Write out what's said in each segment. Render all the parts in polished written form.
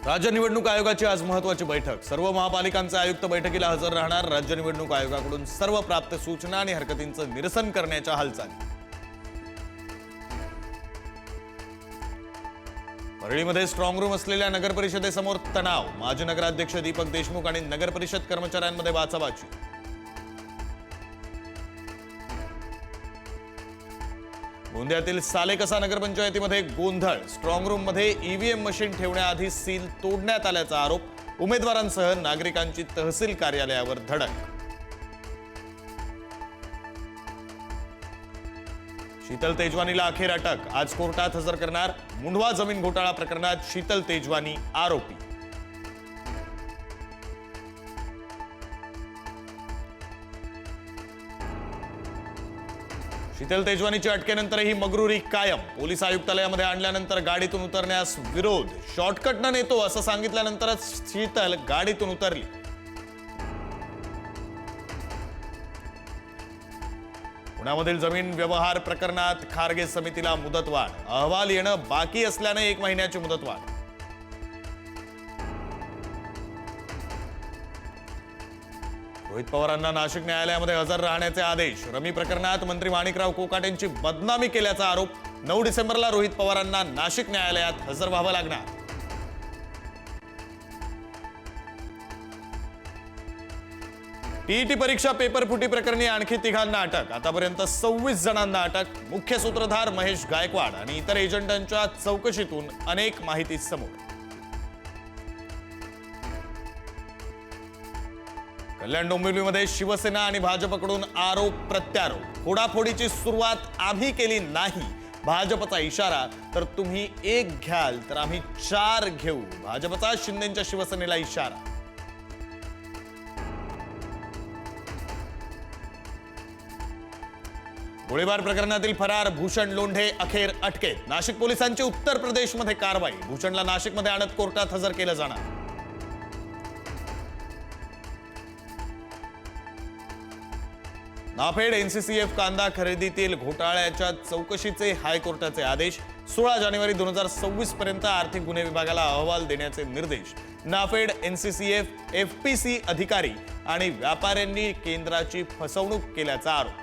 राज्य निवडणूक आयोगाची आज महत्त्वाची बैठक। सर्व महापालिकांचे आयुक्त बैठकीला हजर राहणार। राज्य निवडणूक आयोगाकडून सर्व प्राप्त सूचना आणि हरकतींचं निरसन करण्याच्या हालचाली। परळीमध्ये स्ट्रॉंग रूम असलेल्या नगरपरिषदेसमोर तणाव। माजी नगराध्यक्ष दीपक देशमुख आणि नगरपरिषद कर्मचाऱ्यांमध्ये बाचाबाची। गोंदियातील सालेकसा नगरपंचायतीमध्ये गोंधळ। स्ट्रॉंग रूम मध्ये ईव्हीएम मशीन ठेवण्याआधी सील तोडण्यात आल्याचा आरोप। उमेदवारांसह नागरिकांची तहसील कार्यालयावर धडक। शीतल तेजवानीला अखेर अटक। आज कोर्टात हजर करणार। मुंढवा जमीन घोटाळा प्रकरणात शीतल तेजवानी आरोपी। शीतल तेजवानीच्या अटकेनंतरही मगरुरी कायम। पोलीस आयुक्तालयामध्ये आणल्यानंतर गाडीतून उतरण्यास विरोध। शॉर्टकटनं नेतो असं सांगितल्यानंतरच शीतल गाडीतून उतरली। पुण्यामधील जमीन व्यवहार प्रकरणात खारगे समितीला मुदतवाढ। अहवाल येणं बाकी असल्याने 1 महिन्याची मुदतवाढ। रोहित पवारांना नाशिक न्यायालयामध्ये हजर राहण्याचे आदेश। रमी प्रकरणात मंत्री माणिकराव कोकाटेंची बदनामी केल्याचा आरोप। 9 डिसेंबरला रोहित पवारांना नाशिक न्यायालयात हजर व्हावं लागणार। टीईटी परीक्षा पेपर फुटी प्रकरणी आणखी 3 अटक। आतापर्यंत 26 जणांना अटक। मुख्य सूत्रधार महेश गायकवाड आणि इतर एजंटांच्या चौकशीतून अनेक माहिती समोर। कल्याण डोंबिवलीमध्ये शिवसेना आणि भाजपकडून आरोप प्रत्यारोप। फोडाफोडीची सुरुवात आम्ही केली नाही। भाजपचा इशारा, तर तुम्ही 1 घ्याल तर आम्ही 4 घेऊ। भाजपचा शिंदेंच्या शिवसेनेला इशारा। गोळीबार प्रकरणातील फरार भूषण लोंढे अखेर अटकेत। नाशिक पोलिसांची उत्तर प्रदेशमध्ये कारवाई। भूषणला नाशिकमध्ये आणत कोर्टात हजर केलं जाणार। नाफेड एनसीसीएफ कांदा खरेदीतील घोटाळ्याच्या चौकशीचे हायकोर्टाचे आदेश। 16 जानेवारी 2026 पर्यंत आर्थिक गुन्हे विभागाला अहवाल देण्याचे निर्देश। नाफेड, एनसीसीएफ, एफपीसी अधिकारी आणि व्यापाऱ्यांनी केंद्राची फसवणूक केल्याचा आरोप।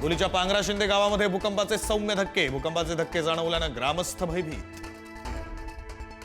गोलीच्या पांगरा शिंदे गावामध्ये भूकंपाचे सौम्य धक्के। भूकंपाचे धक्के जाणवल्यानं ग्रामस्थ भयभीत।